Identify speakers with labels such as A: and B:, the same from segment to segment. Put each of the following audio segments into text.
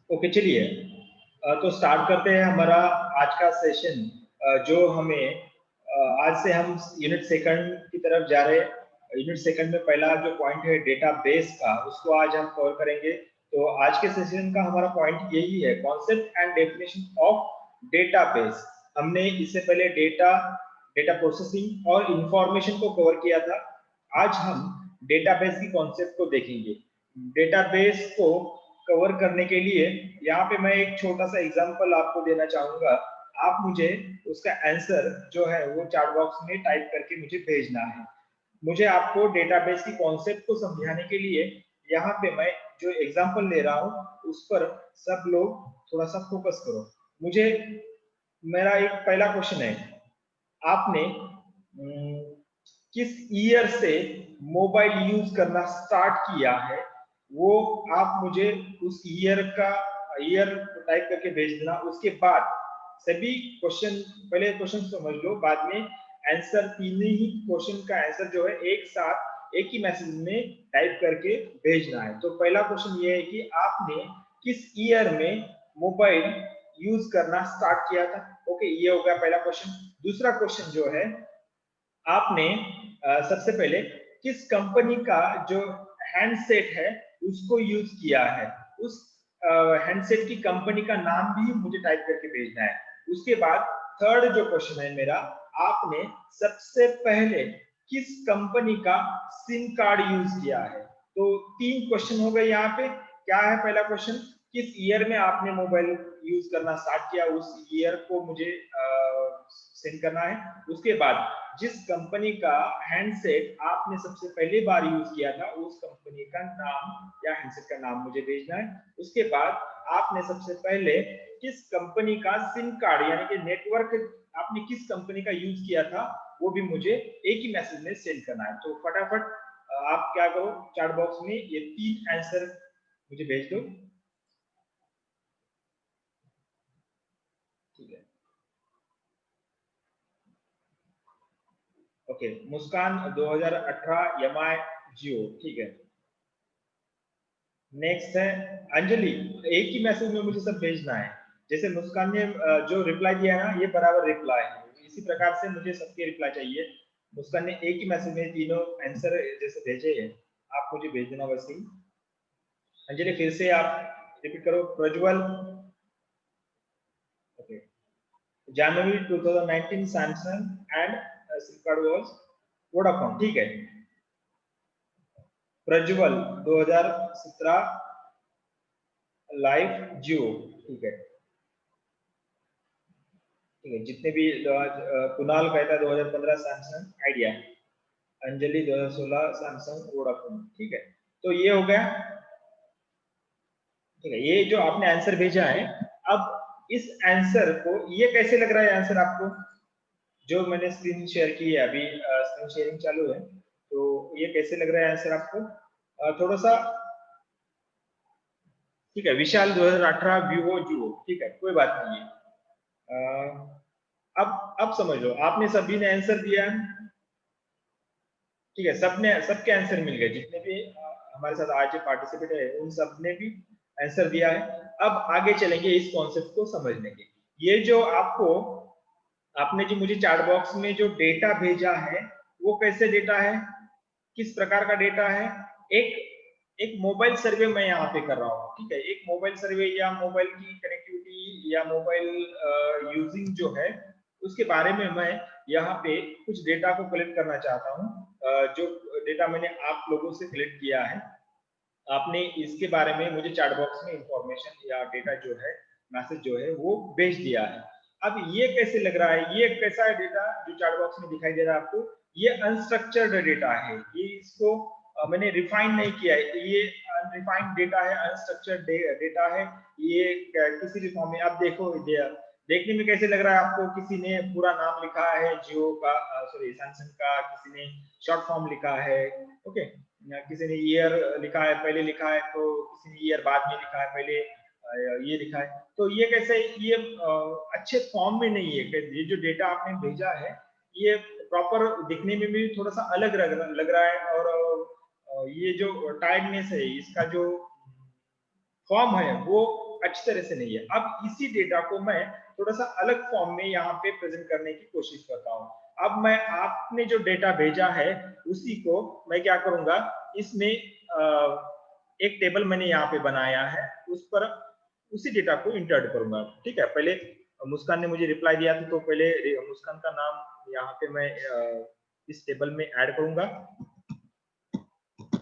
A: Okay, चलिए तो start करते हैं हमारा आज का सेशन। जो हमें आज से हम यूनिट सेकंड की तरफ जा रहे हैं। यूनिट सेकंड में पहला जो पॉइंट है डेटाबेस का, उसको आज हम कवर करेंगे। तो आज के सेशन का हमारा पॉइंट यही है, concept and definition of database. हमने इससे पहले डेटा डेटा प्रोसेसिंग और इंफॉर्मेशन को कवर किया था। आज हम डेटाबेस की कॉन्सेप्ट को देखेंगे। डेटाबेस को कवर करने के लिए यहाँ पे मैं एक छोटा सा एग्जांपल आपको देना चाहूंगा। आप मुझे उसका आंसर जो है वो चैट बॉक्स में टाइप करके मुझे भेजना है। मुझे आपको डेटाबेस की कॉन्सेप्ट को समझाने के लिए यहाँ पे मैं जो एग्जांपल ले रहा हूँ उस पर सब लोग थोड़ा सा फोकस करो। मुझे मेरा एक पहला क्वेश्चन है, आपने किस ईयर से मोबाइल यूज करना स्टार्ट किया है, वो आप मुझे उस ईयर टाइप करके भेज देना। उसके बाद सभी क्वेश्चन, पहले क्वेश्चन समझ लो, बाद में आंसर, तीन ही क्वेश्चन का आंसर जो है एक साथ एक ही मैसेज में टाइप करके भेजना है। तो पहला क्वेश्चन ये है कि आपने किस ईयर में मोबाइल यूज करना स्टार्ट किया था। ओके, ये हो गया पहला क्वेश्चन। दूसरा क्वेश्चन जो है, आपने सबसे पहले किस कंपनी का जो हैंडसेट है उसको यूज किया है, उस हैंडसेट की कंपनी का नाम भी मुझे टाइप करके भेजना है। उसके बाद थर्ड जो क्वेश्चन है मेरा, आपने सबसे पहले किस कंपनी का सिम कार्ड यूज किया है। तो तीन क्वेश्चन हो गए यहाँ पे। क्या है पहला क्वेश्चन, किस ईयर में आपने मोबाइल यूज करना स्टार्ट किया, उस ईयर को मुझे सेंड करना है। उसके बाद जिस कंपनी का हैंडसेट आपने सबसे पहली बार यूज किया था उस कंपनी का नाम या हैंडसेट का नाम मुझे भेजना है। उसके बाद आपने सबसे पहले किस कंपनी का सिम कार्ड यानी कि नेटवर्क आपने किस कंपनी का यूज किया था वो भी मुझे एक ही मैसेज में सेंड करना है। तो फटाफट आप क्या करो, चैट बॉक्स में ये तीन आंसर मुझे भेज दो। ठीक है, ओके। मुस्कान 2018 एमआई जियो, ठीक है। नेक्स्ट है अंजलि। एक ही मैसेज में मुझे सब भेजना है। जैसे मुस्कान ने जो रिप्लाई दिया है ना, ये बराबर रिप्लाई है, इसी प्रकार से मुझे सबके रिप्लाई चाहिए। मुस्कान ने एक ही मैसेज में तीनों आंसर जैसे भेजे हैं, आप मुझे भेज देना वैसे ही। अंजलि फिर से आप रिपीट करो। Prajwal, okay. January 2019 Samsung and SIM card was Vodafone, ठीक है। प्रज्वल 2017 लाइफ जियो, ठीक है। ठीक है, जितने भी कुणाल कहता है 2015 Samsung idea, Anjali 2016 Samsung Vodafone, ठीक है। तो ये हो गया, ठीक है। ये जो आपने आंसर भेजा है, अब इस आंसर को, ये कैसे लग रहा है आंसर आपको, जो मैंने स्क्रीन शेयर की है अभी, स्क्रीन शेयरिंग चालू है, तो ये कैसे लग रहा है आंसर आपको, थोड़ा सा। ठीक है, विशाल 2018 विवो जियो, ठीक है, कोई बात नहीं है। अब समझ लो, आपने सभी ने आंसर दिया है, ठीक है। सबने, सबके आंसर मिल गए, जितने भी हमारे साथ आज पार्टिसिपेट है उन सब ने भी आंसर दिया है। अब आगे चलेंगे इस कॉन्सेप्ट को समझने के। ये जो आपको, आपने जो मुझे चैट बॉक्स में जो डेटा भेजा है वो कैसे डेटा है, किस प्रकार का डेटा है। एक एक मोबाइल सर्वे मैं यहाँ पे कर रहा हूँ, ठीक है। एक मोबाइल सर्वे या मोबाइल की कनेक्टिविटी या मोबाइल यूजिंग जो है उसके बारे में मैं यहाँ पे कुछ डेटा को कलेक्ट करना चाहता हूँ। जो डेटा मैंने आप लोगों से कलेक्ट किया है, आपने इसके बारे में मुझे चैट बॉक्स में इंफॉर्मेशन या डेटा जो है, मैसेज जो है वो भेज दिया है। अब ये कैसे लग रहा है, ये कैसा है डेटा जो चैट बॉक्स में दिखाई दे रहा है आपको, ये अनस्ट्रक्चर्ड डेटा है। ये इसको मैंने रिफाइन नहीं किया है, ये अनरिफाइंड डेटा है, अनस्ट्रक्चर्ड डेटा है। ये किसी भी फॉर्म में आप देखो, देखने में कैसे लग रहा है आपको, किसी ने पूरा नाम लिखा है जियो का, सॉरी सैमसंग का, किसी ने शॉर्ट फॉर्म लिखा है, ओके। किसी ने ईयर लिखा है पहले लिखा है, तो किसी ने ईयर बाद में लिखा है पहले, ये लिखा है। तो ये कैसे, ये अच्छे फॉर्म में नहीं है। ये जो डेटा आपने भेजा है ये प्रॉपर दिखने में भी थोड़ा सा अलग लग रहा है, और ये जो टाइडनेस है, इसका जो फॉर्म है वो अच्छी तरह से नहीं है। अब इसी डेटा को मैं थोड़ा सा अलग फॉर्म में यहाँ पे प्रेजेंट करने की कोशिश करता हूँ। अब मैं आपने जो डेटा भेजा है उसी को मैं क्या करूंगा, इसमें एक टेबल मैंने यहाँ पे बनाया है, उस पर उसी डेटा को इंटर्ट करूंगा। ठीक है, पहले मुस्कान ने मुझे रिप्लाई दिया था, तो पहले मुस्कान का नाम यहाँ पे मैं इस टेबल में ऐड करूंगा।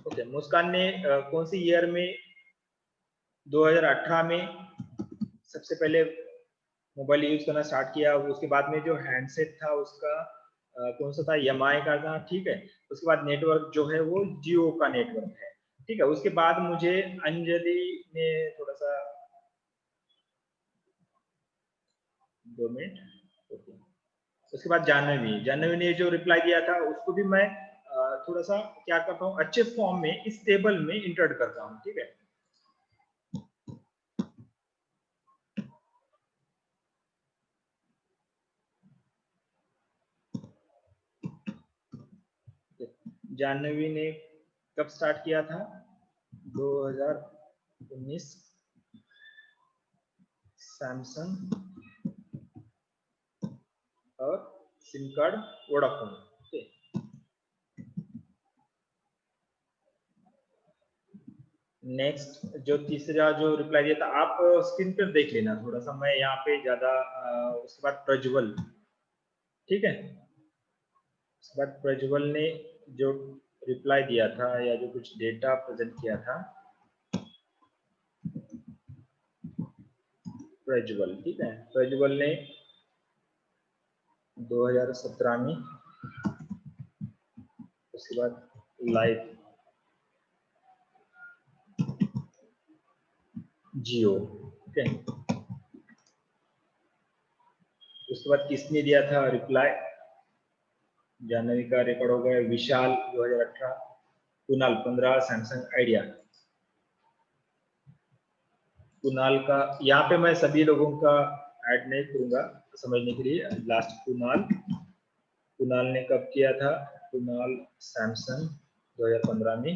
A: ओके, मुस्कान ने कौन सी ईयर में, 2018 में सबसे पहले मोबाइल यूज करना स्टार्ट किया। उसके बाद में जो हैंडसेट था उसका कौन सा था, एमआई का था। ठीक है, उसके बाद नेटवर्क जो है वो जियो का नेटवर्क है। ठीक है, उसके बाद मुझे अंजलि ने थोड़ा सा 2 मिनट, ओके, उसके बाद जानवी ने जो रिप्लाई दिया था उसको भी मैं थोड़ा सा क्या करता हूँ, अच्छे फॉर्म में इस टेबल में इंटर्ट करता हूँ। ठीक है, जानवी ने कब स्टार्ट किया था, 2019, सैमसंग और सिम कार्ड वोडाफोन। नेक्स्ट जो तीसरा जो रिप्लाई दिया था, आप स्क्रीन पर देख लेना थोड़ा सा, मैं यहाँ पे ज्यादा उसके बाद प्रज्वल। ठीक है, उसके बाद प्रज्वल ने जो रिप्लाई दिया था या जो कुछ डेटा प्रेजेंट किया था, प्रज्वल। ठीक है, प्रज्वल ने 2017 में, उसके बाद लाइफ जियो। ठीक है, उसके बाद किसने दिया था रिप्लाई, जानवी का रिकॉर्ड हो गया, विशाल 2018, कुणाल 15 सैमसंग आइडिया। कुणाल का यहाँ पे मैं सभी लोगों का ऐड नहीं करूंगा समझने के लिए। लास्ट कुणाल ने कब किया था, कुणाल सैमसंग 2015 में।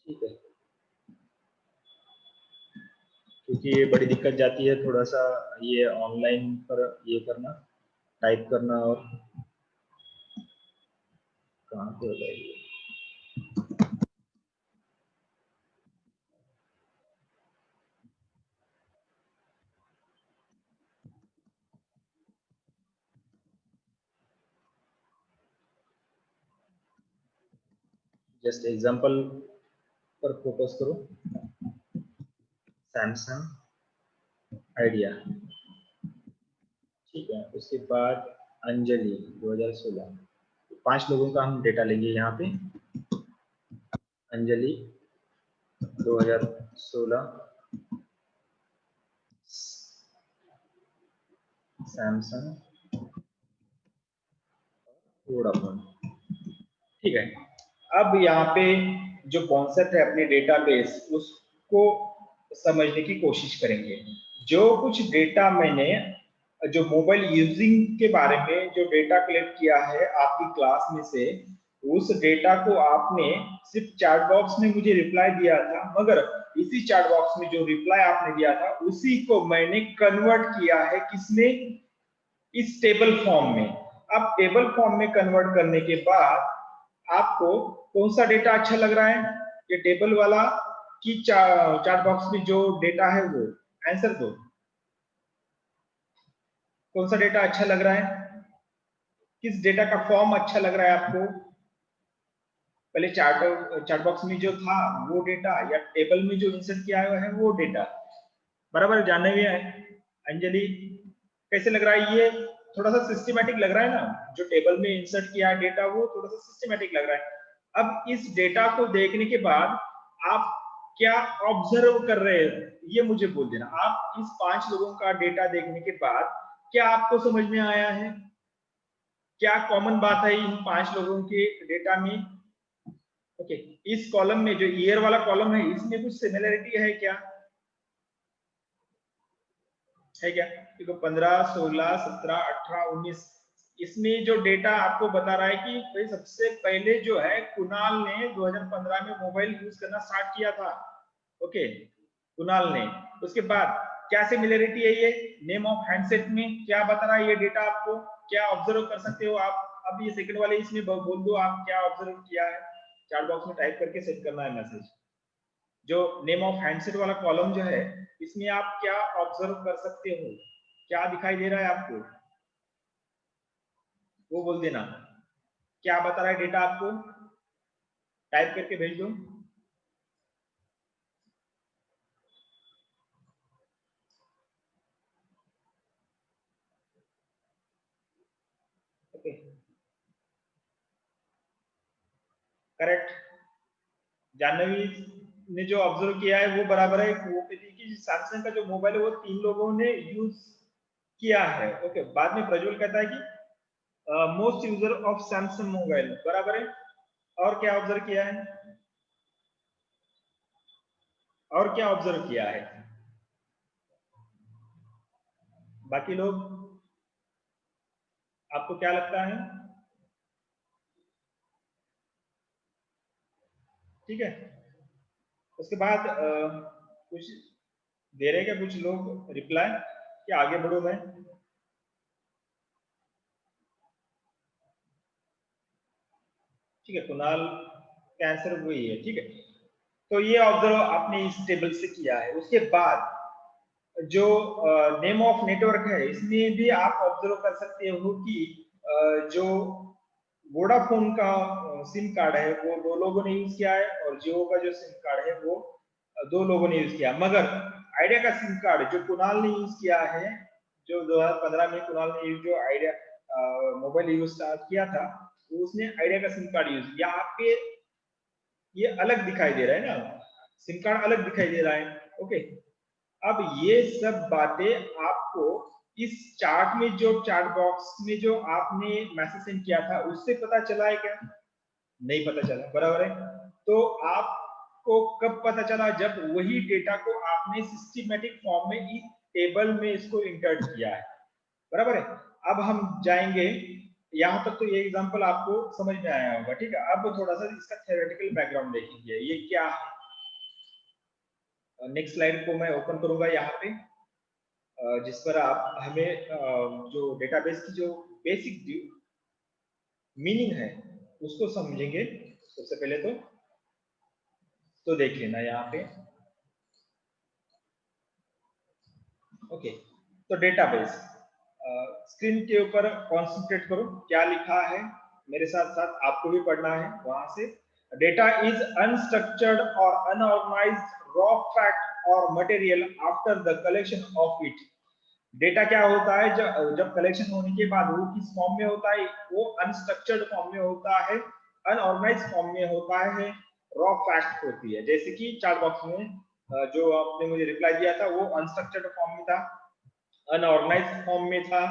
A: ठीक है, क्योंकि ये बड़ी दिक्कत जाती है थोड़ा सा ये ऑनलाइन पर ये करना, टाइप करना, और कहाँ पे होगा ये, जस्ट एग्जांपल पर फोकस करो, सैमसंग आइडिया। ठीक है, उसके बाद अंजलि 2016, 5 लोगों का हम डेटा लेंगे यहाँ पे। Anjali 2016, Samsung, Vodafone. ठीक है, अब यहाँ पे जो कॉन्सेप्ट है अपने डेटाबेस उसको समझने की कोशिश करेंगे। जो कुछ डेटा मैंने जो मोबाइल यूजिंग के बारे में जो डेटा कलेक्ट किया है आपकी क्लास में से, उस डेटा को आपने सिर्फ चैट बॉक्स में मुझे रिप्लाई दिया था, मगर इसी चैट बॉक्स में जो रिप्लाई आपने दिया था उसी को मैंने कन्वर्ट किया है किसमें, इस टेबल फॉर्म में। अब टेबल फॉर्म में कन्वर्ट करने के बाद आपको कौन सा डेटा अच्छा लग रहा है, ये टेबल वाला कि चार्ट बॉक्स में जो डेटा है वो, आंसर दो, कौन सा डेटा अच्छा लग रहा है, किस डेटा का फॉर्म अच्छा लग रहा है आपको, पहले चार्ट बॉक्स में जो था वो डेटा या टेबल में जो इंसर्ट किया हुआ है वो डेटा। बराबर, जानने में है अंजलि, कैसे लग रहा है ये, थोड़ा सा सिस्टमैटिक लग रहा है ना, जो टेबल में इंसर्ट किया है डेटा वो थोड़ा सा सिस्टमैटिक लग रहा है। अब इस डेटा को देखने के बाद आप क्या ऑब्जर्व कर रहे हैं ये मुझे बोल देना। आप इस 5 लोगों का डेटा देखने के बाद क्या आपको समझ में आया है, क्या कॉमन बात है इन 5 लोगों के डेटा में। ओके, इस कॉलम में जो ईयर वाला कॉलम है इसमें कुछ सिमिलरिटी है क्या, है क्या, देखो 15, 16, 17, 18, 19, इसमें जो डेटा आपको बता रहा है कि भाई सबसे पहले जो है कुणाल ने 2015 में मोबाइल यूज करना स्टार्ट किया था। ओके, कुणाल ने। उसके बाद क्या सिमिलरिटी है ये नेम ऑफ हैंडसेट में, क्या बता रहा है ये डेटा आपको, क्या ऑब्जर्व कर सकते हो आप। अब ये सेकंड वाले इसमें बोल दो आप क्या ऑब्जर्व किया है, चैट बॉक्स में टाइप करके सेंड करना है मैसेज। जो नेम ऑफ हैंडसेट वाला कॉलम जो है इसमें आप क्या ऑब्जर्व कर सकते हो, क्या दिखाई दे रहा है आपको, वो बोल देना। क्या बता रहा है डेटा आपको, टाइप करके भेज दो। Okay, correct. जानवी ने जो ऑब्जर्व किया है वो बराबर है, वो कहती है कि सैमसंग का जो मोबाइल है वो 3 लोगों ने यूज किया है। ओके, बाद में प्रज्वल कहता है कि most user of Samsung mobile, बराबर है। और क्या ऑब्जर्व किया है, और क्या ऑब्जर्व किया है बाकी लोग, आपको क्या लगता है। ठीक है, उसके बाद कुछ दे रहे क्या कुछ लोग रिप्लाई, कि आगे बढ़ो मैं। ठीक है, कुणाल का आंसर वही है। ठीक है, तो ये ऑब्जर्व आपने इस टेबल से किया है। उसके बाद जो नेम ऑफ नेटवर्क है इसमें भी आप ऑब्जर्व कर सकते हो कि जो वोडाफोन का सिम कार्ड है वो 2 लोगों ने यूज किया है, और जियो का जो सिम कार्ड है वो 2 लोगों ने यूज किया। मगर आइडिया का सिम कार्ड जो कुणाल ने यूज किया है, जो 2015 में कुणाल ने जो आइडिया मोबाइल यूज स्टार्ट किया था, तो उसने आइडिया का सिम कार्ड यूज किया। यहाँ पे ये अलग दिखाई दे रहा है ना, सिम कार्ड अलग दिखाई दे रहा है। ओके, अब ये सब बातें आपको इस चार्ट में, जो चार्ट बॉक्स में जो आपने मैसेज सेंड किया था उससे पता चला है क्या, नहीं पता चला, बराबर है। तो आपको कब पता चला, जब वही डेटा को आपने सिस्टमैटिक फॉर्म में इस टेबल में इसको इंटर्ट किया है, बराबर है। अब हम जाएंगे, यहाँ तक तो ये एग्जांपल आपको समझ में आया होगा। ठीक है, अब थोड़ा सा इसका थ्योरेटिकल बैकग्राउंड देखेंगे ये क्या है। नेक्स्ट स्लाइड को मैं ओपन करूंगा यहाँ पे, जिस पर आप हमें जो डेटाबेस की जो बेसिक मीनिंग है उसको समझेंगे। सबसे पहले तो देख लेना यहाँ पे। ओके, तो डेटाबेस, स्क्रीन के ऊपर कॉन्सेंट्रेट करो, क्या लिखा है मेरे साथ साथ आपको भी पढ़ना है वहां से। डेटा इज अनस्ट्रक्चर्ड और अनऑर्गेनाइज्ड रॉ फैक्ट और material after the collection of it. Data क्या होता है, जब जब कलेक्शन होने के बाद वो किस फॉर्म में होता है, वो अनस्ट्रक्चर्ड फॉर्म में होता है, अनऑर्गेनाइज्ड फॉर्म में होता है, रॉ फैक्ट होती है। जैसे कि चार्ट बॉक्स में जो आपने मुझे रिप्लाई दिया था वो अनस्ट्रक्चर्ड फॉर्म में था, अनऑर्गेनाइज्ड फॉर्म में था।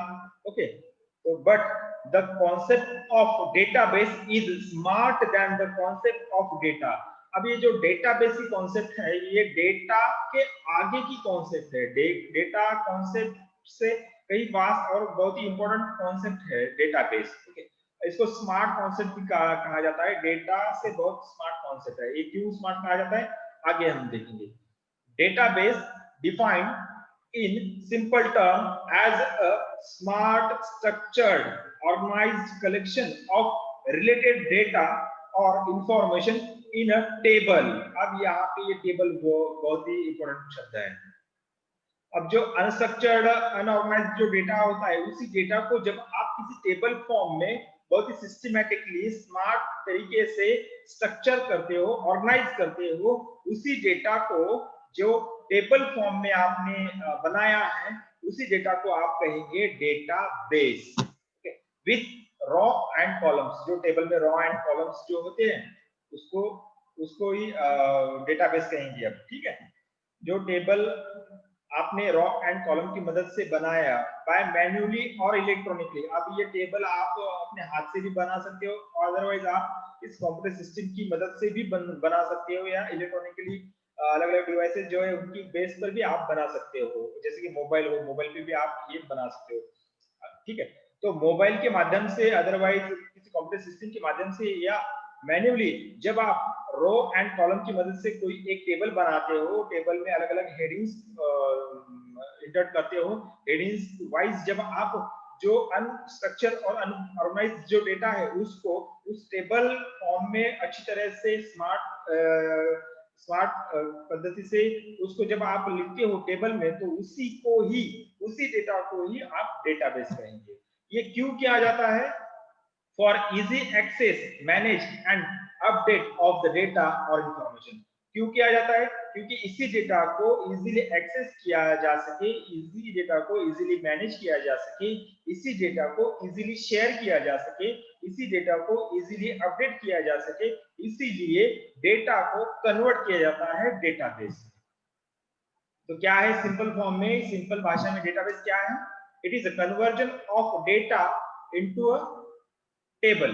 A: ओके, तो but the concept of database is smart than the concept of data. अब ये जो डेटाबेस की कॉन्सेप्ट है ये डेटा के आगे की कॉन्सेप्ट है। डेटा कॉन्सेप्ट से कई वास्ट और बहुत ही इंपॉर्टेंट कॉन्सेप्ट है डेटाबेस। ओके, इसको स्मार्ट कॉन्सेप्ट भी कहा जाता है, डेटा से बहुत स्मार्ट कॉन्सेप्ट है। ये क्यों स्मार्ट कहा जाता है आगे हम देखेंगे। Database defined in simple term as a smart, structured, organized collection of related data or information in a table। अब यहाँ पे ये टेबल बहुत ही इंपॉर्टेंट शब्द है। अब जो अनस्ट्रक्चर्ड अनऑर्गेनाइज्ड जो डेटा होता है उसी डेटा को जब आप किसी टेबल फॉर्म में बहुत ही सिस्टमैटिकली स्मार्ट तरीके से स्ट्रक्चर करते हो, ऑर्गेनाइज करते हो, उसी डेटा को जो टेबल फॉर्म में आपने बनाया है उसी डेटा को आप कहेंगे database with raw and columns. जो टेबल में रॉ एंड कॉलम्स जो होते हैं उसको उसको ही डेटाबेस कहेंगे। अब ठीक है, जो टेबल आपने रॉ एंड कॉलम की मदद से बनाया बाय मैन्युअली और इलेक्ट्रॉनिकली। अब ये टेबल आप अपने हाथ से भी बना सकते हो, और अदरवाइज आप इस कंप्यूटर सिस्टम की मदद से भी बना सकते हो, या इलेक्ट्रॉनिकली अलग अलग डिवाइसेस जो है उनकी बेस पर भी आप बना सकते हो। जैसे कि मोबाइल हो, मोबाइल पे भी आप ये बना सकते हो। ठीक है, तो मोबाइल के माध्यम से, अदरवाइज किसी कंप्यूटर सिस्टम के माध्यम से, या मैन्युअली जब आप रो एंड कॉलम की मदद से कोई एक टेबल बनाते हो, टेबल में अलग अलग हेडिंग्स इंसर्ट करते हो, हेडिंग्स वाइज जब आप जो अनस्ट्रक्चर और अनऑर्गेनाइज्ड जो डेटा है उसको उस टेबल फॉर्म में अच्छी तरह से स्मार्ट पद्धति से उसको जब आप लिखते हो टेबल में, तो उसी डेटा को ही आप डेटाबेस कहेंगे। ये क्यों किया जाता है? For easy access, manage and update of the data और इंफॉर्मेशन। क्यों किया जाता है? क्योंकि इसी डेटा को इजीली एक्सेस किया जा सके, इसी डेटा को इजीली मैनेज किया जा सके, इसी डेटा को इजीली शेयर किया जा सके, इसी डेटा को इजीली अपडेट किया जा सके, इसीलिए डेटा को कन्वर्ट किया जाता है डेटाबेस। तो क्या है सिंपल फॉर्म में, सिंपल भाषा में डेटाबेस क्या है? It is a conversion of data into a table.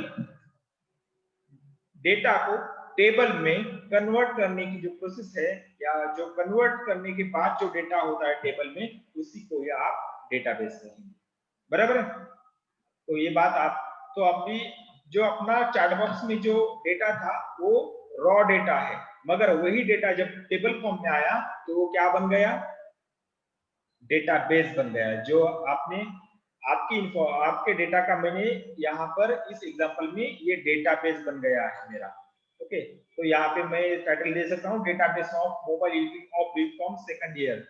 A: Data को टेबल में कन्वर्ट करने की जो प्रोसेस है, या जो कन्वर्ट करने के बाद जो डेटा होता है टेबल में, उसी को आप डेटाबेस कहेंगे। बराबर है? तो ये बात आप तो अभी जो अपना चैट बॉक्स में जो डेटा था वो रॉ डेटा है, मगर वही डेटा जब टेबल फॉर्म में आया तो वो क्या बन गया? डेटाबेस बन गया। जो आपने आपके डेटा का मैंने यहाँ पर इस एग्जांपल में ये डेटाबेस बन गया है मेरा। ओके, तो यहाँ पे मैं टाइटल दे सकता हूँ database of mobile using of BCom second year.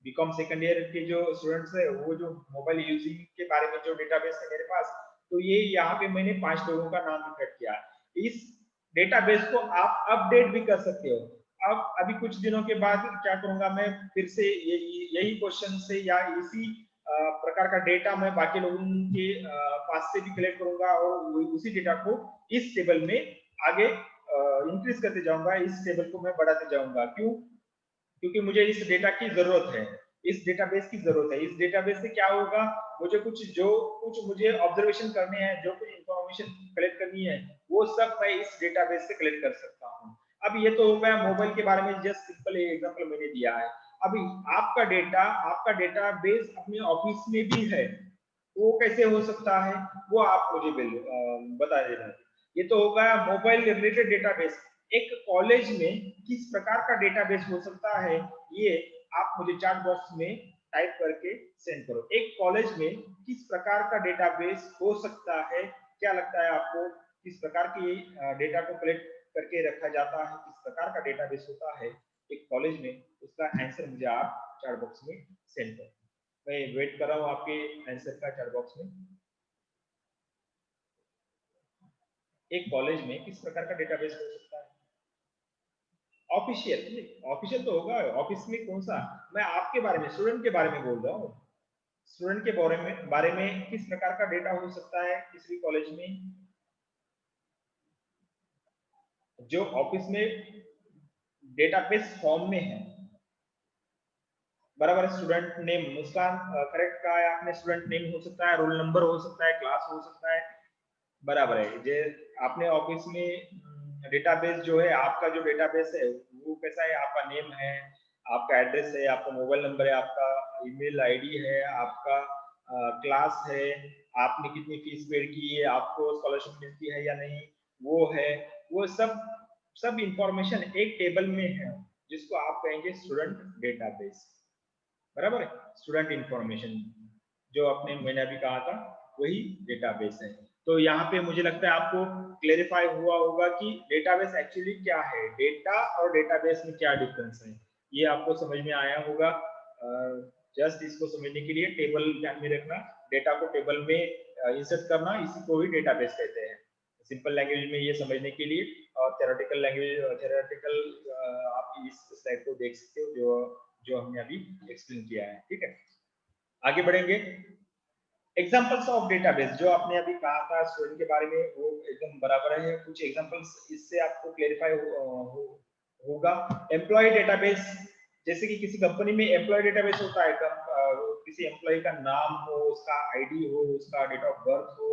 A: BCom second year के जो स्टूडेंट्स है वो जो मोबाइल यूजिंग के बारे में जो डेटाबेस है मेरे पास, तो ये यहाँ पे मैंने 5 लोगों का नाम रिकॉर्ड किया। इस डेटाबेस को आप अपडेट भी कर सकते हो। अब अभी कुछ दिनों के बाद क्या करूंगा, मैं फिर से यही क्वेश्चन से या इसी प्रकार का डेटा मैं बाकी लोगों के पास से भी कलेक्ट करूंगा और उसी डेटा को इस टेबल में आगे इंक्रीज करते जाऊंगा, इस टेबल को मैं बढ़ाते जाऊंगा। क्यों? क्योंकि मुझे इस डेटा की जरूरत है, इस डेटाबेस की जरूरत है। इस डेटाबेस से क्या होगा, मुझे कुछ मुझे ऑब्जर्वेशन करने हैं, जो कुछ इंफॉर्मेशन कलेक्ट करनी है, वो सब मैं इस डेटाबेस से कलेक्ट कर सकता हूँ। अब ये तो हो गया मोबाइल के बारे में, जस्ट सिंपल एग्जांपल मैंने दिया है। अभी आपका डेटा बेस अपने ऑफिस में भी है, वो कैसे हो सकता है वो आप मुझे बता देना। ये तो होगा मोबाइल रिलेटेड डेटाबेस। एक कॉलेज में किस प्रकार का डेटाबेस हो सकता है, ये आप मुझे चैट बॉक्स में टाइप करके सेंड करो। एक कॉलेज में किस प्रकार का डेटाबेस हो सकता है, क्या लगता है आपको? किस प्रकार की डेटा को कलेक्ट करके रखा जाता है, किस प्रकार का डेटाबेस होता है एक कॉलेज में, उसका आंसर मुझे आप चैट बॉक्स में सेंड करो। मैं वेट कर रहा हूँ आपके आंसर का चैट बॉक्स में। एक कॉलेज में किस प्रकार का डेटाबेस हो सकता है? ऑफिशियल तो होगा, ऑफिस में कौन सा? मैं आपके बारे में, स्टूडेंट के बारे में बोल रहा हूँ। स्टूडेंट के बारे में किस प्रकार का डेटा हो सकता है किसी कॉलेज में, जो ऑफिस में डेटाबेस फॉर्म में है? बराबर। स्टूडेंट नेम, मुस्कान करेक्ट कहा है आपने। स्टूडेंट नेम हो सकता है, रोल नंबर हो सकता है, क्लास हो सकता है। बराबर है। जे आपने ऑफिस में डेटाबेस जो है, आपका जो डेटाबेस है वो कैसा है? आपका नेम है, आपका एड्रेस है, आपका मोबाइल नंबर है, आपका ईमेल आईडी है, आपका क्लास है, आपने कितनी फीस पेड की है, आपको स्कॉलरशिप मिलती है या नहीं, वो है। वो सब इंफॉर्मेशन एक टेबल में है, जिसको आप कहेंगे स्टूडेंट डेटाबेस। बराबर है। स्टूडेंट इंफॉर्मेशन जो आपने मैंने अभी कहा था वही डेटाबेस है। तो यहाँ पे मुझे लगता है आपको क्लेरिफाई हुआ होगा कि डेटाबेस एक्चुअली क्या है, डेटा और डेटाबेस में क्या डिफरेंस है, ये आपको समझ में आया होगा। जस्ट इसको समझने के लिए टेबल ध्यान में रखना, डेटा को टेबल में इंसर्ट करना, इसी को ही डेटाबेस कहते हैं सिंपल लैंग्वेज में ये समझने के लिए। और थ्योरेटिकल लैंग्वेज, थ्योरेटिकल आप इस स्लाइड को देख सकते हो जो जो हमने अभी एक्सप्लेन किया है। ठीक है, आगे बढ़ेंगे। एग्जांपल्स ऑफ डेटाबेस, जो आपने अभी कहा था स्टूडेंट के बारे में, वो एकदम बराबर है। कुछ एग्जांपल्स इससे आपको क्लेरिफाई होगा। एम्प्लॉय डेटाबेस, जैसे कि किसी कंपनी में एम्प्लॉय डेटाबेस होता है, किसी एम्प्लॉय का नाम हो, उसका आईडी हो, उसका डेट ऑफ बर्थ हो,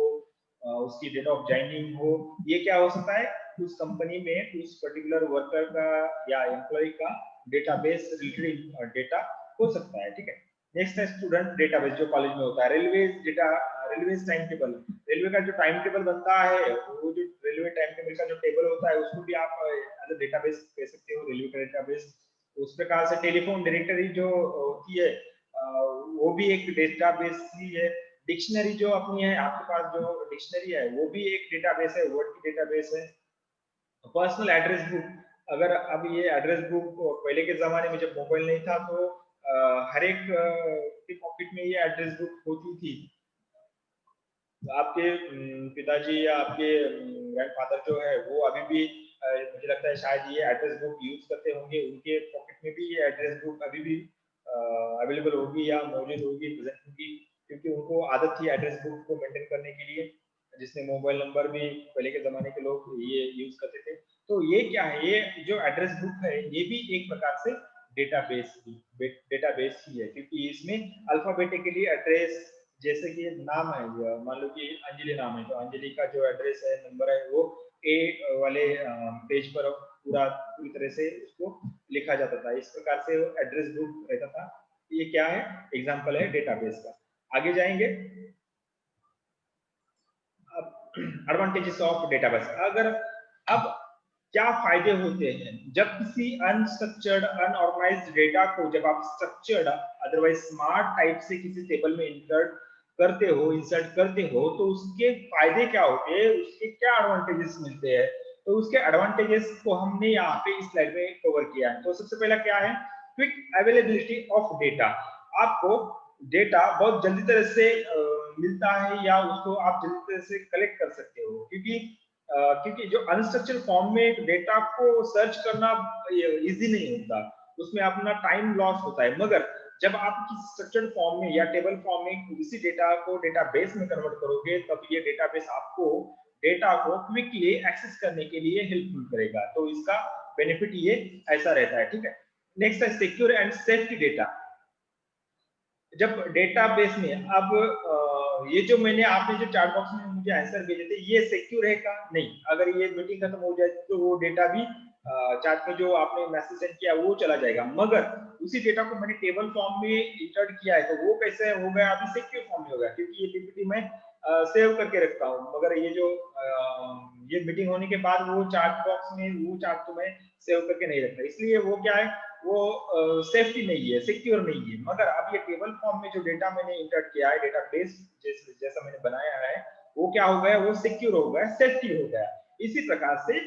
A: उसकी डेट ऑफ ज्वाइनिंग हो। ये क्या हो सकता है? उस कंपनी में उस पर्टिकुलर वर्कर का या एम्प्लॉय का डेटाबेस रिलेटेड डेटा हो सकता है। ठीक है। नेक्स्ट है स्टूडेंट डेटाबेस, जो कॉलेज में होता है। रेलवे टाइम टेबल, रेलवे का जो टाइम टेबल बनता है, वो जो रेलवे टाइम टेबल का जो टेबल होता है उसको भी आप एज अ डेटाबेस कह सकते हो, रेलवे का डेटाबेस। उस प्रकार से टेलीफोन डायरेक्टरी जो होती है वो भी एक डेटाबेस ही है। डिक्शनरी जो अपनी है, आपके पास जो डिक्शनरी है वो भी एक डेटाबेस है, वर्ड की डेटाबेस है। पर्सनल एड्रेस बुक, अगर अब ये एड्रेस बुक पहले के जमाने में जब मोबाइल नहीं था तो हर एक के पॉकेट में ये एड्रेस बुक होती थी। आपके पिताजी या आपके ग्रैंडफादर जो है वो अभी भी मुझे लगता है शायद ये एड्रेस बुक यूज करते होंगे, उनके पॉकेट में भी ये एड्रेस बुक अभी भी अवेलेबल होगी या मौजूद होगी, प्रेजेंट होगी, क्योंकि उनको आदत थी एड्रेस बुक को मेंटेन करने के लिए, जिसमें मोबाइल नंबर भी पहले के जमाने के लोग ये यूज करते थे। तो ये क्या है, ये जो एड्रेस बुक है ये भी एक प्रकार से डेटाबेस ही है, क्योंकि इसमें अल्फाबेटिकली एड्रेस, जैसे कि नाम है, मान लो कि अंजलि नाम है, तो अंजलि का जो एड्रेस है, नंबर है, वो ए वाले पेज पर पूरी तरह से उसको लिखा जाता था। इस प्रकार से एड्रेस बुक रहता था। ये क्या है, एग्जांपल है डेटाबेस का। आगे जाएंगे। अब एडवांटेजेस ऑफ डेटाबेस, अगर अब क्या फायदे होते हैं जब किसी अनस्ट्रक्चर्ड अनऑर्गेनाइज्ड डेटा को जब आप स्ट्रक्चर्ड अदरवाइज स्मार्ट टाइप से किसी टेबल में इंसर्ट करते हो, तो उसके फायदे क्या होते हैं, उसके क्या एडवांटेजेस मिलते हैं। तो उसके एडवांटेजेस को हमने यहाँ पे इस स्लाइड में कवर किया है। तो सबसे पहला क्या है, क्विक अवेलेबिलिटी ऑफ डेटा। आपको डेटा बहुत जल्दी तरह से मिलता है या उसको आप जल्दी तरह से कलेक्ट कर सकते हो, क्योंकि जो अनस्ट्रक्चर्ड फॉर्म में डेटा को सर्च करना इजी नहीं होता, उसमें अपना टाइम लॉस होता है। मगर जब आप किसी स्ट्रक्चर्ड फॉर्म में या टेबल फॉर्म में उसी डेटा को डेटाबेस में कन्वर्ट करोगे, तब ये डेटाबेस आपको डेटा को क्विकली एक्सेस करने के लिए हेल्पफुल करेगा। तो इसका बेनिफिट ये ऐसा रहता है, ठीक है। नेक्स्ट है सिक्योर एंड सेफ्टी डेटा। जब डेटाबेस में अब ये जो मैंने आपने जो चैट बॉक्स में मुझे आंसर भेजे थे, ये सिक्योर है का नहीं, अगर ये मीटिंग खत्म हो जाए तो वो डेटा भी चैट में जो आपने मैसेज सेंड किया वो चला जाएगा। मगर उसी डेटा को मैंने टेबल फॉर्म में इंसर्ट किया है, तो वो कैसे हो गया, अभी सिक्योर फॉर्म में हो गया, क्योंकि ये पीपीटी में सेव करके रखता हूँ। मगर ये जो ये मीटिंग होने के बाद वो चैट बॉक्स में वो चैट तो मैं सेव करके नहीं रखता, इसलिए वो क्या है, वो सेफ्टी नहीं है, सिक्योर नहीं है। मगर अब ये टेबल फॉर्म में जो डेटा मैंने इंसर्ट किया है, डेटाबेस जैसा मैंने बनाया है, वो क्या हो गया, वो सिक्योर हो गया, सेफ्टी हो गया। इसी प्रकार से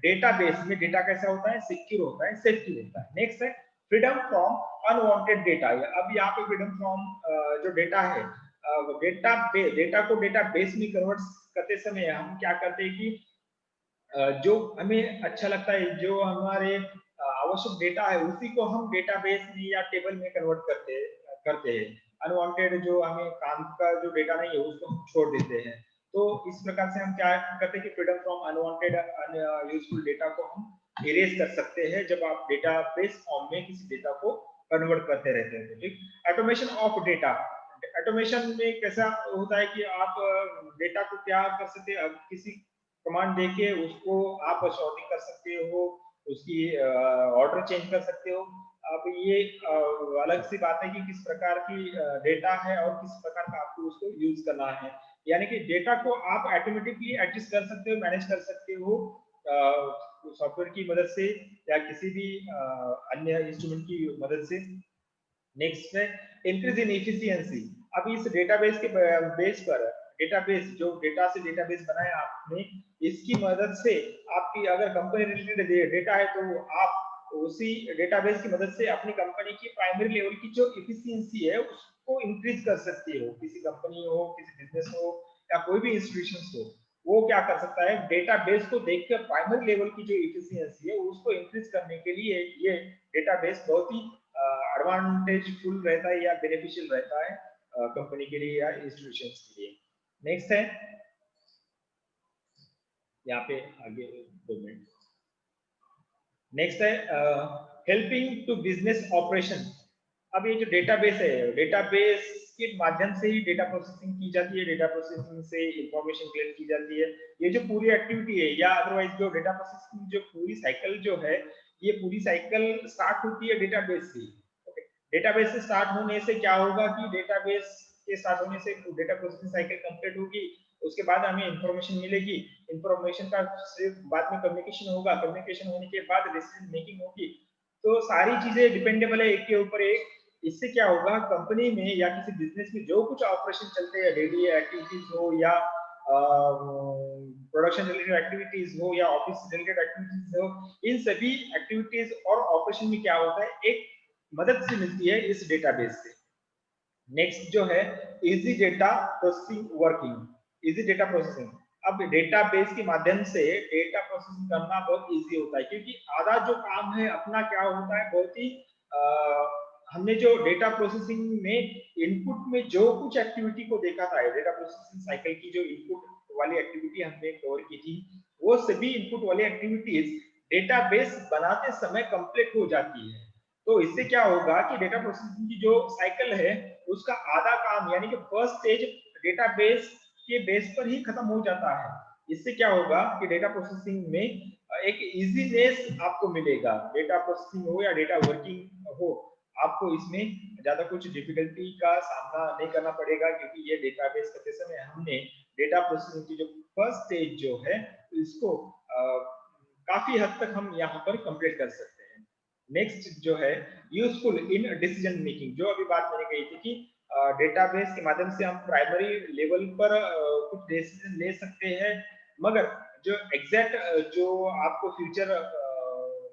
A: डेटाबेस में डेटा कैसा होता है, सिक्योर होता है, सेफ्टी होता है। नेक्स्ट है फ्रीडम फ्रॉम अनवांटेड डेटा। अब यहाँ पे फ्रीडम फ्रॉम जो डेटा है, डेटा को डेटाबेस में कन्वर्ट करते समय हम क्या करते हैं कि जो हमें अच्छा लगता है, जो हमारे आवश्यक डेटा है, उसी को हम डेटाबेस में या टेबल में कन्वर्ट करते हैं। अनवांटेड जो हमें काम का जो डेटा नहीं है उसको हम छोड़ देते हैं। तो इस प्रकार से हम क्या करते हैं कि freedom from unwanted useful data को हम इरेज कर सकते हैं जब आप डेटाबेस फॉर्म में किसी डेटा को कन्वर्ट करते रहते हैं। ठीक। Automation of data. ऑटोमेशन में कैसा होता है कि आप डेटा को क्या कर सकते हैं, किसी कमांड देके उसको आप सॉर्टिंग कर सकते हो, उसकी ऑर्डर चेंज कर सकते हो। अब ये अलग सी बात है कि किस प्रकार की डेटा है और किस प्रकार का आपको उसको यूज करना है। यानी कि डेटा को आप ऑटोमेटिकली एडजस्ट कर सकते हो, मैनेज कर सकते हो सॉफ्टवेयर की मदद से या किसी भी अन्य इंस्ट्रूमेंट की मदद से। नेक्स्ट है इंक्रीज इन एफिशिएंसी। अब इस डेटाबेस के बेस पर, डेटाबेस जो डेटा से डेटाबेस बनाया आपने, इसकी मदद से आपकी अगर कंपनी रिलेटेड डेटा है तो आप उसी डेटाबेस की मदद से अपनी कंपनी की प्राइमरी लेवल की जो एफिशिएंसी है उसको इंक्रीज कर सकती हो। किसी कंपनी हो, किसी बिजनेस हो या कोई भी इंस्टीट्यूशन हो, वो क्या कर सकता है, डेटाबेस को देखकर प्राइमरी लेवल की जो एफिशिएंसी है उसको इंक्रीज करने के लिए ये डेटाबेस बहुत ही एडवांटेजफुल रहता है या बेनिफिशियल रहता है कंपनी के लिए या इंस्टीट्यूशंस के लिए। नेक्स्ट है यहाँ पे आगे 2 मिनट। नेक्स्ट है हेल्पिंग टू बिजनेस ऑपरेशन। अब ये जो डेटाबेस है, डेटाबेस के माध्यम से ही डेटा प्रोसेसिंग की जाती है, डेटा प्रोसेसिंग से इंफॉर्मेशन कलेक्ट की जाती है। ये जो पूरी एक्टिविटी है या अदरवाइज जो डेटा प्रोसेसिंग जो पूरी साइकिल जो है, ये पूरी साइकिल स्टार्ट होती है डेटाबेस से। डेटाबेस से स्टार्ट होने से क्या होगा कि डेटाबेस के स्टार्ट होने से डेटा प्रोसेसिंग साइकिल कंप्लीट होगी, उसके बाद हमें इंफॉर्मेशन मिलेगी, इंफॉर्मेशन का सिर्फ बाद में कम्युनिकेशन होगा, कम्युनिकेशन होने के बाद डिसीजन मेकिंग होगी। तो सारी चीजें डिपेंडेबल है एक के ऊपर एक। इससे क्या होगा, कंपनी में या किसी बिजनेस में जो कुछ ऑपरेशन चलते हैं, डेली एक्टिविटीज हो या प्रोडक्शन रिलेटेड एक्टिविटीज हो या ऑफिस रिलेटेड एक्टिविटीज हो, इन सभी एक्टिविटीज और ऑपरेशन में क्या होता है, एक मदद से मिलती है इस डेटाबेस से। नेक्स्ट जो है easy data processing working. Easy data processing, अब डेटाबेस के माध्यम से डेटा प्रोसेसिंग करना बहुत इजी होता है, क्योंकि आधा जो काम है अपना क्या होता है, बहुत ही हमने जो डेटा प्रोसेसिंग में इनपुट में जो कुछ एक्टिविटी को देखा था, डेटा प्रोसेसिंग साइकिल की जो इनपुट वाली एक्टिविटी हमने कवर की थी, वो सभी इनपुट वाली एक्टिविटीज डेटाबेस बनाते समय कंप्लीट हो जाती है। तो इससे क्या होगा कि डेटा प्रोसेसिंग की जो साइकिल है उसका आधा काम यानी कि फर्स्ट स्टेज डेटाबेस के बेस पर ही खत्म हो जाता है। इससे क्या होगा कि डेटा प्रोसेसिंग में एक इजीनेस आपको मिलेगा, डेटा प्रोसेसिंग हो या डेटा वर्किंग हो, आपको इसमें ज्यादा कुछ डिफिकल्टी का सामना नहीं करना पड़ेगा, क्योंकि ये डेटाबेस करते समय हमने डेटा प्रोसेसिंग की जो फर्स्ट स्टेज जो है इसको काफी हद तक हम यहाँ पर कंप्लीट कर सकते हैं। नेक्स्ट जो है यूजफुल इन डिसीजन मेकिंग, जो अभी बात मैंने कही थी कि डेटाबेस के माध्यम से हम प्राइमरी लेवल पर कुछ डिसीजन ले सकते हैं, मगर जो एग्जैक्ट जो आपको फ्यूचर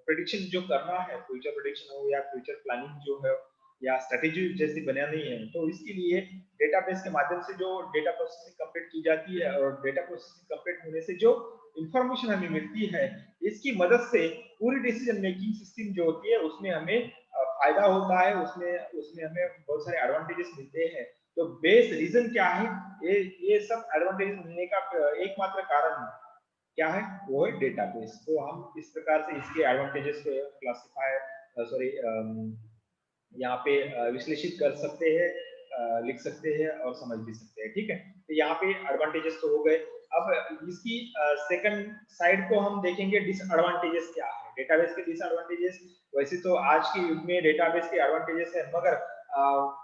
A: प्रेडिक्शन जो करना है, फ्यूचर प्रेडिक्शन हो या फ्यूचर प्लानिंग जो है या स्ट्रेटेजी जैसी बनानी है, तो इसके लिए डेटाबेस के माध्यम से जो डेटा प्रोसेसिंग कंप्लीट की जाती है और डेटा प्रोसेसिंग कंप्लीट होने से जो इंफॉर्मेशन हमें मिलती है, इसकी मदद से पूरी डिसीजन मेकिंग सिस्टम जो होती है उसमें हमें फायदा होता है, उसमें उसमें हमें बहुत सारे एडवांटेजेस मिलते हैं। तो बेस रीजन क्या है, ये सब एडवांटेजेस मिलने का एकमात्र कारण क्या है, वो है डेटाबेस। तो हम इस प्रकार से इसके एडवांटेजेस को क्लासिफाई सॉरी यहाँ पे विश्लेषित कर सकते हैं, लिख सकते हैं और समझ भी सकते हैं। ठीक है, तो यहाँ पे एडवांटेजेस तो हो गए। अब इसकी सेकंड साइड को हम देखेंगे, डिसएडवांटेजेस क्या है डेटाबेस के। डिसएडवांटेजेस वैसे तो आज के युग में डेटाबेस के एडवांटेजेस है, मगर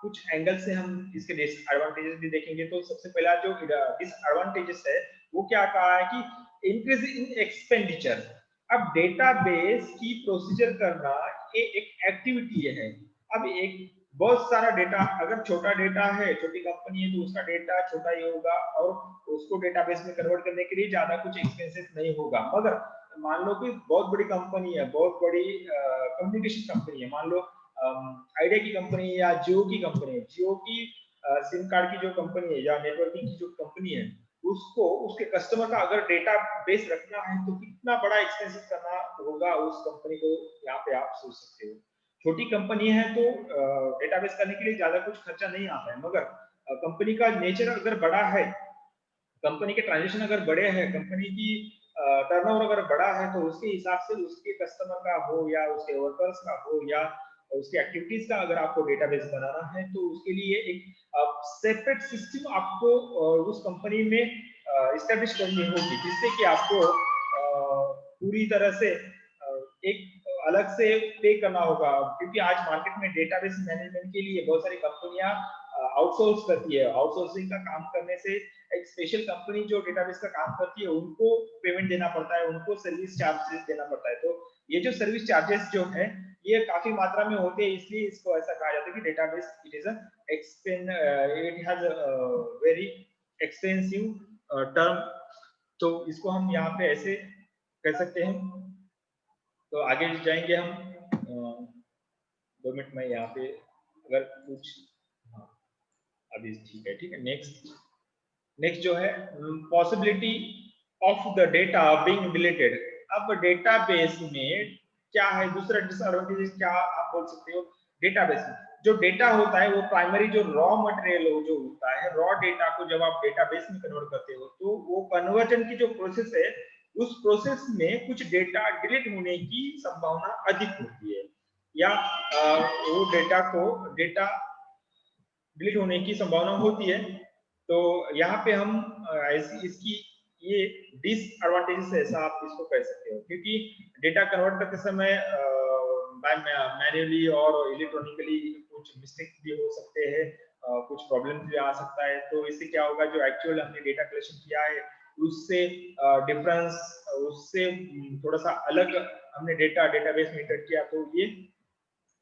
A: कुछ एंगल से हम इसके डिसएडवांटेजेस भी देखेंगे। तो सबसे पहला जो डिसएडवांटेजेस है वो क्या कहा है कि इंक्रीज इन एक्सपेंडिचर। अब डेटाबेस की प्रोसीजर करना ये एक एक्टिविटी है। अब एक बहुत सारा डेटा, अगर छोटा डेटा है, छोटी कंपनी है तो उसका डेटा छोटा ही होगा और उसको डेटाबेस में कन्वर्ट करने के लिए ज्यादा कुछ एक्सपेंसेस नहीं होगा। मगर मान लो कि बहुत बड़ी कंपनी है, बहुत बड़ी कम्युनिकेशन कंपनी है, मान लो आइडिया की कंपनी या जियो की कंपनी है, जियो की सिम कार्ड की जो कंपनी है या नेटवर्किंग की जो कंपनी है, उसको उसके कस्टमर का अगर डेटा बेस रखना है तो कितना बड़ा एक्सपेंसेस करना होगा उस कंपनी को, यहाँ पे आप सोच सकते हो। छोटी कंपनी है तो डेटाबेस करने के लिए ज्यादा कुछ खर्चा नहीं आता है, मगर कंपनी का नेचर अगर बड़ा है, कंपनी के ट्रांजेक्शन अगर बड़े हैं, कंपनी की टर्नओवर अगर बड़ा है, तो उसके हिसाब से उसके कस्टमर का हो या उसके वर्कर्स का हो या उसकी एक्टिविटीज का अगर आपको डेटाबेस बनाना है, तो उसके लिए एक सेपरेट सिस्टम आपको उस कंपनी में इस्टेब्लिश करनी होगी, जिससे कि आपको पूरी तरह से एक अलग से पे करना होगा। क्योंकि आज मार्केट में डेटाबेस मैनेजमेंट के लिए बहुत सारी कंपनियां आउटसोर्स करती है। आउटसोर्सिंग का काम करने से एक स्पेशल कंपनी जो डेटाबेस का काम करती है उनको पेमेंट देना पड़ता है, उनको सर्विस चार्जेस देना पड़ता है। तो ये जो सर्विस चार्जेस जो है ये काफी मात्रा में होते हैं, इसलिए इसको ऐसा कहा जाता है कि database it is it has very expensive term. तो इसको हम यहाँ पे ऐसे कह सकते हैं। तो आगे जाएंगे हम 2 मिनट में यहाँ पे अगर कुछ, हाँ अभी ठीक है, ठीक है। नेक्स्ट नेक्स्ट जो है possibility of the data being deleted. अब डेटाबेस में क्या है दूसरा डिसएडवांटेज, क्या आप बोल सकते हो, डेटाबेस में जो डेटा होता है वो प्राइमरी जो रॉ मटेरियल जो होता है, रॉ डेटा को जब आप डेटाबेस में कन्वर्ट करते हो तो वो कन्वर्जन की जो प्रोसेस है उस प्रोसेस में कुछ डेटा डिलीट होने की संभावना अधिक होती है, या वो डेटा डिलीट होने की संभावना होती है। तो यहाँ पे हम इसकी ये डिसएडवांटेजेस है, ऐसा आप इसको कह सकते हो, क्योंकि डेटा कन्वर्ट करते समय मैन्युअली और इलेक्ट्रॉनिकली कुछ मिस्टेक भी हो सकते हैं, कुछ प्रॉब्लम भी आ सकता है। तो इससे क्या होगा, जो एक्चुअल हमने डेटा कलेक्शन किया है उससे डिफरेंस, उससे थोड़ा सा अलग हमने डेटाबेस में इंटर किया, तो ये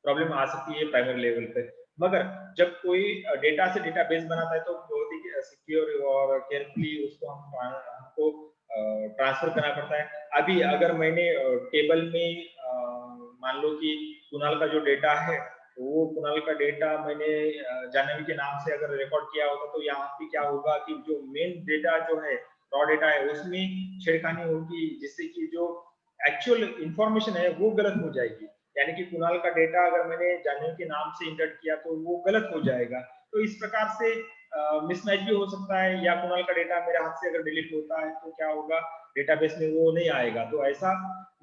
A: प्रॉब्लम आ सकती है प्राइमरी लेवल पे। मगर जब कोई डेटा से डेटाबेस बनाता है तो बहुत ही सिक्योर और केयरफुली उसको हमको ट्रांसफर करना पड़ता है। अभी अगर मैंने टेबल में मान लो कि कुणाल का जो डेटा है, वो कुणाल का डेटा मैंने जाह्नवी के नाम से अगर रिकॉर्ड किया होता, तो यहाँ पे क्या होगा कि जो मेन डेटा जो है, रॉ डेटा है, उसमें छेड़खानी होगी, जिससे कि जो एक्चुअल इंफॉर्मेशन है वो गलत हो जाएगी। यानी कि कुणाल का डेटा अगर मैंने जाह्नवी के नाम से इंटर किया तो वो गलत हो जाएगा। तो इस प्रकार से मिसमैच भी हो सकता है, या कुणाल का डेटा मेरे हाथ से अगर डिलीट होता है तो क्या होगा, डेटाबेस में वो नहीं आएगा। तो ऐसा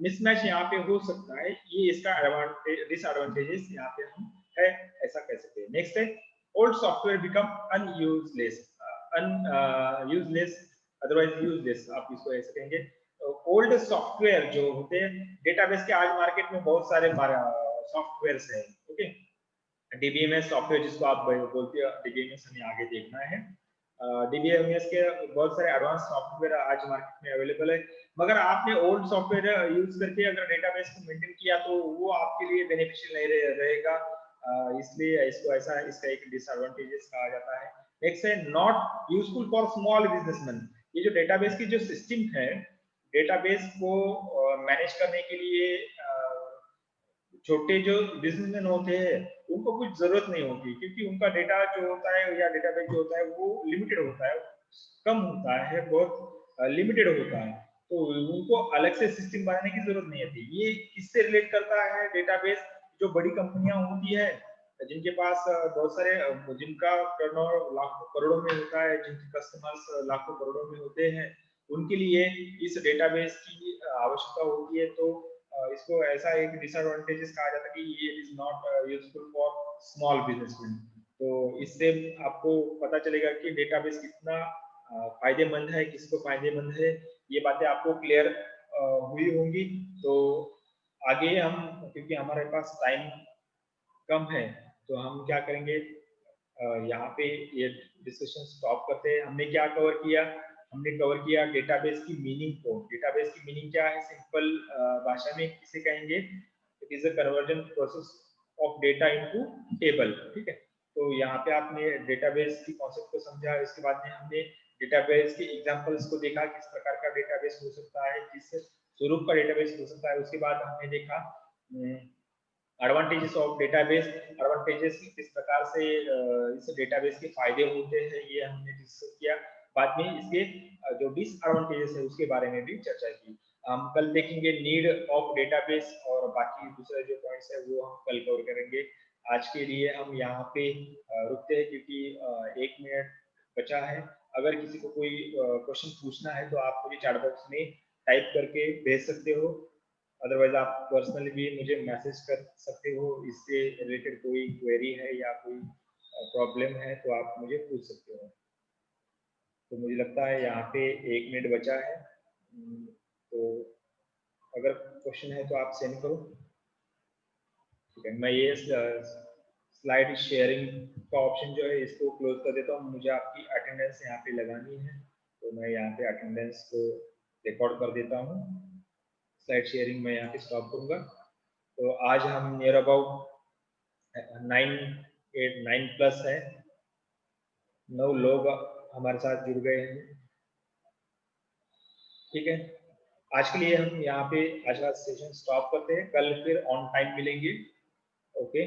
A: मिसमैच यहाँ पे हो सकता है। ये इसका एडवांटेज, डिसएडवांटेजेस यहाँ पे हम है, ऐसा कह सकते हैं। नेक्स्ट है, old software become unuseless, useless, otherwise useless, आप इसको ऐसे कहेंगे। ओल्ड सॉफ्टवेयर जो होते हैं डेटाबेस के, आज मार्केट में बहुत सारे सॉफ्टवेयर्स हैं। ओके, डीबीएमएस सॉफ्टवेयर जिसको आप बोलते हैं, डीबीएमएस हमें आगे देखना है। डीबीएमएस के बहुत सारे एडवांस सॉफ्टवेयर आज मार्केट में अवेलेबल है। मगर आपने ओल्ड सॉफ्टवेयर यूज करके अगर डेटाबेस को मेंटेन किया तो वो आपके लिए बेनिफिशियल नहीं रहेगा। इसलिए इसको ऐसा, इसका एक डिसएडवांटेजेस कहा जाता है। नेक्स्ट है, not useful for small businessman. ये जो डेटाबेस की जो सिस्टम है, डेटाबेस को मैनेज करने के लिए छोटे जो बिजनेसमैन होते हैं उनको कुछ जरूरत नहीं होती, क्योंकि उनका डेटा जो होता है या डेटाबेस जो होता है वो लिमिटेड होता है, कम होता है, बहुत लिमिटेड होता है। तो उनको अलग से सिस्टम बनाने की जरूरत नहीं होती। ये किससे रिलेट करता है डेटाबेस, जो बड़ी कंपनियां होती है, जिनके पास बहुत सारे जिनका टर्नओवर लाखों करोड़ों में होता है, जिनके कस्टमर्स लाखों करोड़ों में होते हैं, उनके लिए इस डेटाबेस की आवश्यकता होती है। तो इसको ऐसा एक डिसएडवांटेजेस कहा जाता है कि ये is not useful for small businessman. तो इससे आपको पता चलेगा कि डेटाबेस कितना फायदेमंद है, किसको फायदेमंद है, ये बातें आपको क्लियर हुई होंगी। तो आगे हम, क्योंकि हमारे पास टाइम कम है, तो हम क्या करेंगे, यहाँ पे ये डिस्कशन स्टॉप करते हैं। हमने क्या कवर किया, हमने कवर किया डेटाबेस की मीनिंग को। डेटाबेस की मीनिंग क्या है, सिंपल भाषा में किसे कहेंगे, it is a conversion process of data into table. ठीक है, तो यहाँ पे आपने डेटाबेस की कॉन्सेप्ट को समझा। इसके बाद में हमने डेटाबेस के एग्जांपल्स को देखा, किस प्रकार का डेटाबेस हो सकता है, किस स्वरूप का डेटाबेस हो सकता है। उसके बाद हमने देखा एडवांटेजेस ऑफ डेटाबेस, एडवांटेजेस किस प्रकार से इस डेटाबेस के फायदे होते हैं, ये हमने डिस्कस किया। बाद में इसके जो डिसएडवांटेजेस है उसके बारे में भी चर्चा की। हम कल देखेंगे नीड ऑफ डेटाबेस, और बाकी दूसरे जो पॉइंट्स है वो हम कल कवर करेंगे। आज के लिए हम यहाँ पे रुकते हैं, क्योंकि 1 मिनट बचा है। अगर किसी को कोई क्वेश्चन पूछना है तो आप मुझे चैट बॉक्स में टाइप करके भेज सकते हो, अदरवाइज आप पर्सनली भी मुझे मैसेज कर सकते हो। इससे रिलेटेड कोई क्वेरी है या कोई प्रॉब्लम है तो आप मुझे पूछ सकते हो। तो मुझे लगता है यहाँ पे 1 मिनट बचा है, तो अगर क्वेश्चन है तो आप सेंड करो। ठीक है, मैं ये स्लाइड शेयरिंग का ऑप्शन जो है इसको क्लोज कर देता हूँ। मुझे आपकी अटेंडेंस यहाँ पे लगानी है, तो मैं यहाँ पे अटेंडेंस को रिकॉर्ड कर देता हूँ। स्लाइड शेयरिंग मैं यहाँ पे स्टॉप करूंगा। तो आज हम नियर अबाउट 9 प्लस है, 9 लोग हमारे साथ जुड़ गए हैं। ठीक है, आज के लिए हम यहाँ पे आज का सेशन स्टॉप करते हैं, कल फिर ऑन टाइम मिलेंगे। ओके।